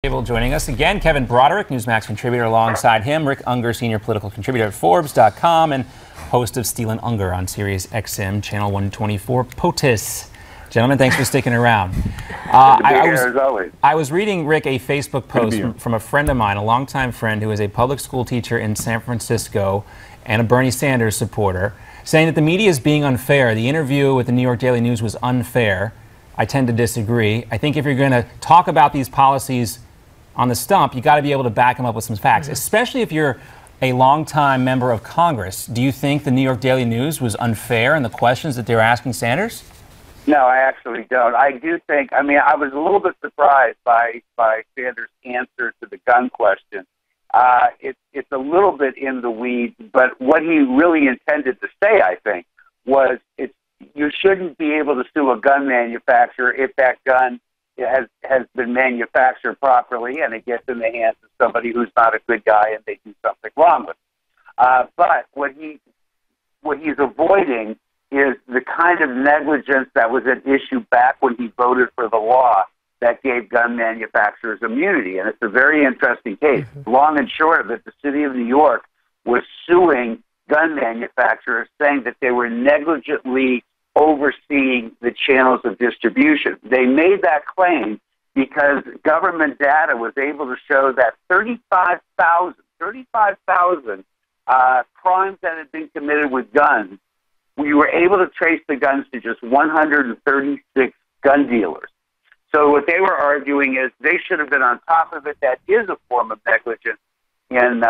Table joining us again, Kevin Broderick, Newsmax contributor, alongside him, Rick Ungar, senior political contributor at Forbes.com and host of Steele and Ungar on Sirius XM, channel 124, POTUS. Gentlemen, thanks for sticking around. I was reading, Rick, a Facebook post from a friend of mine, a longtime friend who is a public school teacher in San Francisco and a Bernie Sanders supporter, saying that the media is being unfair. The interview with the New York Daily News was unfair. I tend to disagree. I think if you're going to talk about these policies on the stump, you got to be able to back them up with some facts, especially if you're a longtime member of Congress. Do you think the New York Daily News was unfair in the questions that they were asking Sanders? No, I actually don't. I do think, I mean, I was a little bit surprised by Sanders' answer to the gun question. It's a little bit in the weeds, but what he really intended to say, I think, was you shouldn't be able to sue a gun manufacturer if that gun has been manufactured properly and it gets in the hands of somebody who's not a good guy and they do something wrong with it. But what he's avoiding is the kind of negligence that was at issue back when he voted for the law that gave gun manufacturers immunity. And it's a very interesting case. Long and short of it, the city of New York was suing gun manufacturers, saying that they were negligently overseeing the channels of distribution. They made that claim because government data was able to show that 35,000 crimes that had been committed with guns, we were able to trace the guns to just 136 gun dealers. So what they were arguing is they should have been on top of it. That is a form of negligence in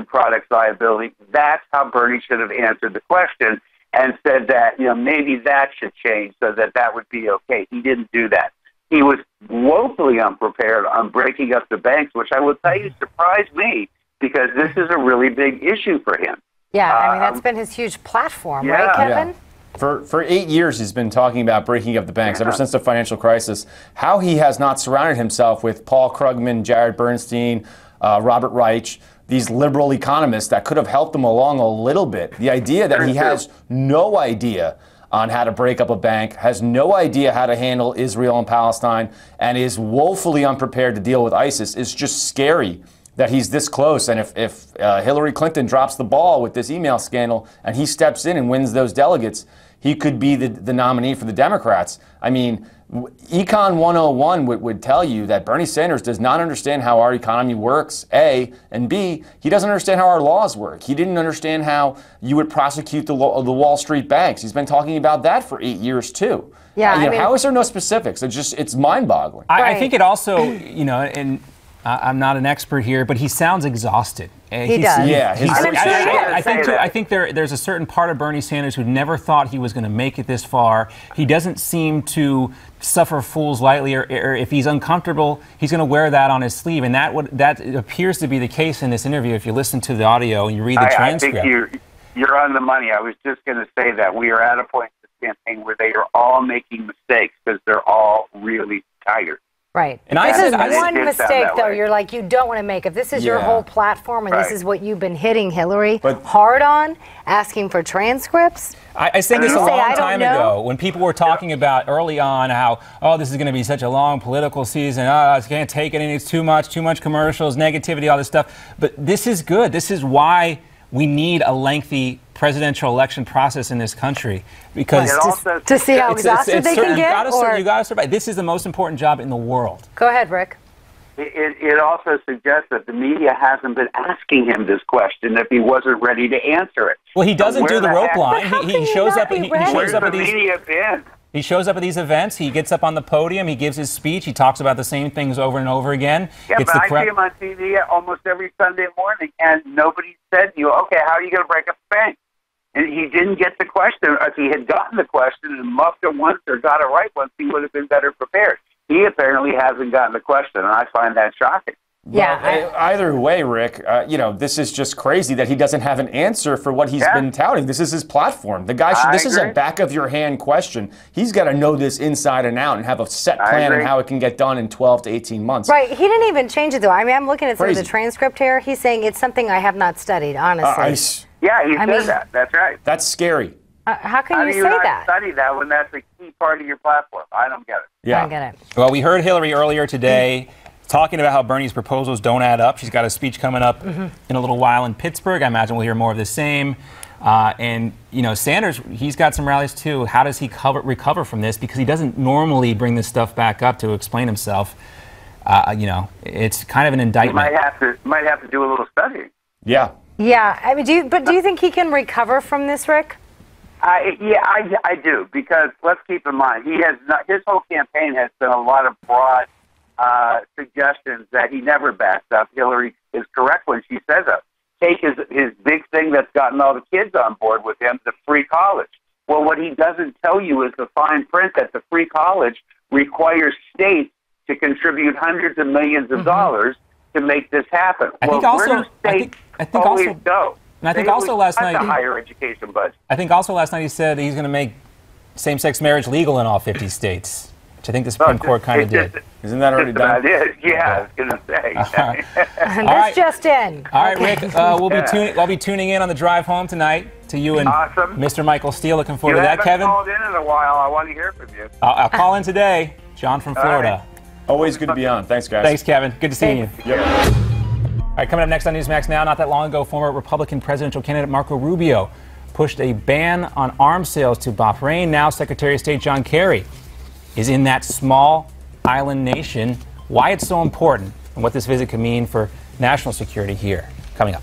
products liability. That's how Bernie should have answered the question and said that, maybe that should change so that would be okay. He didn't do that. He was woefully unprepared on breaking up the banks, which I will tell you surprised me because this is a really big issue for him. Yeah, I mean, that's been his huge platform, right, Kevin? Yeah. For 8 years, he's been talking about breaking up the banks, ever since the financial crisis. How he has not surrounded himself with Paul Krugman, Jared Bernstein, Robert Reich, these liberal economists that could have helped him along a little bit. The idea that he has no idea on how to break up a bank, has no idea how to handle Israel and Palestine, and is woefully unprepared to deal with ISIS is just scary that he's this close. And if Hillary Clinton drops the ball with this email scandal and he steps in and wins those delegates, he could be the nominee for the Democrats. I mean, Econ 101 would tell you that Bernie Sanders does not understand how our economy works, A, and B, he doesn't understand how our laws work. He didn't understand how you would prosecute the Wall Street banks. He's been talking about that for 8 years, too. Yeah, I mean, how is there no specifics? It's mind-boggling. I think it also, and I'm not an expert here, but he sounds exhausted. He does. Yeah. I think there's a certain part of Bernie Sanders who never thought he was going to make it this far. He doesn't seem to suffer fools lightly, or if he's uncomfortable, he's going to wear that on his sleeve. And that appears to be the case in this interview if you listen to the audio and you read the transcript. I think you're on the money. I was just going to say that. We are at a point in the campaign where they are all making mistakes because they're all really tired. Right. And this is one mistake, though, you're like, you don't want to make. If this is your whole platform and this is what you've been hitting Hillary hard on, asking for transcripts. I think this a long time ago when people were talking about early on how, this is going to be such a long political season. I can't take it. It's too much commercials, negativity, all this stuff. But this is good. This is why we need a lengthy presidential election process in this country, because to see how exhausted they can get. You got to survive. This is the most important job in the world. Go ahead, Rick. It also suggests that the media hasn't been asking him this question if he wasn't ready to answer it. Well, he doesn't do the rope line. He shows up. He shows up at these. Media been? He shows up at these events. He gets up on the podium. He gives his speech. He talks about the same things over and over again. Yeah, but I see him on TV almost every Sunday morning, and nobody said to you, okay, how are you going to break up the bank? And he didn't get the question. If he had gotten the question and muffed it once or got it right once, he would have been better prepared. He apparently hasn't gotten the question, and I find that shocking. Yeah. Well, either way, Rick, this is just crazy that he doesn't have an answer for what he's been touting. This is his platform. The guy this is a back-of-your-hand question. He's got to know this inside and out and have a set plan on how it can get done in 12 to 18 months. Right. He didn't even change it, though. I mean, I'm looking at some of the transcript here. He's saying it's something I have not studied, honestly. Yeah, he said that. That's right. That's scary. How can you say that? Study that when that's a key part of your platform. I don't get it. Yeah. I don't get it. Well, we heard Hillary earlier today talking about how Bernie's proposals don't add up. She's got a speech coming up in a little while in Pittsburgh. I imagine we'll hear more of the same. And, you know, Sanders, he's got some rallies too. How does he recover from this? Because he doesn't normally bring this stuff back up to explain himself. You know, it's kind of an indictment. You might have to do a little studying. Yeah. Yeah. I mean, do you think he can recover from this, Rick? I do, because let's keep in mind, his whole campaign has been a lot of broad suggestions that he never backs up. Hillary is correct when she says that. Take his big thing that's gotten all the kids on board with him, the free college. Well, what he doesn't tell you is the fine print that the free college requires states to contribute hundreds of millions of dollars to make this happen. I think also last night, the higher education budget. I think also last night he said he's going to make same-sex marriage legal in all 50 states, which I think the Supreme Court kind of did. Isn't that already done? Yeah, I was going to say. This just in. All right, Rick, I'll be tuning in on the drive home tonight to you and Mr. Michael Steele. Looking forward to that, Kevin. You haven't called in a while. I want to hear from you. I'll call in today. John from Florida. Always good to be on. Thanks, guys. Thanks, Kevin. Good to see you. Yep. All right, coming up next on Newsmax Now, not that long ago, former Republican presidential candidate Marco Rubio pushed a ban on arms sales to Bahrain. Now Secretary of State John Kerry is in that small island nation. Why it's so important and what this visit could mean for national security here. Coming up.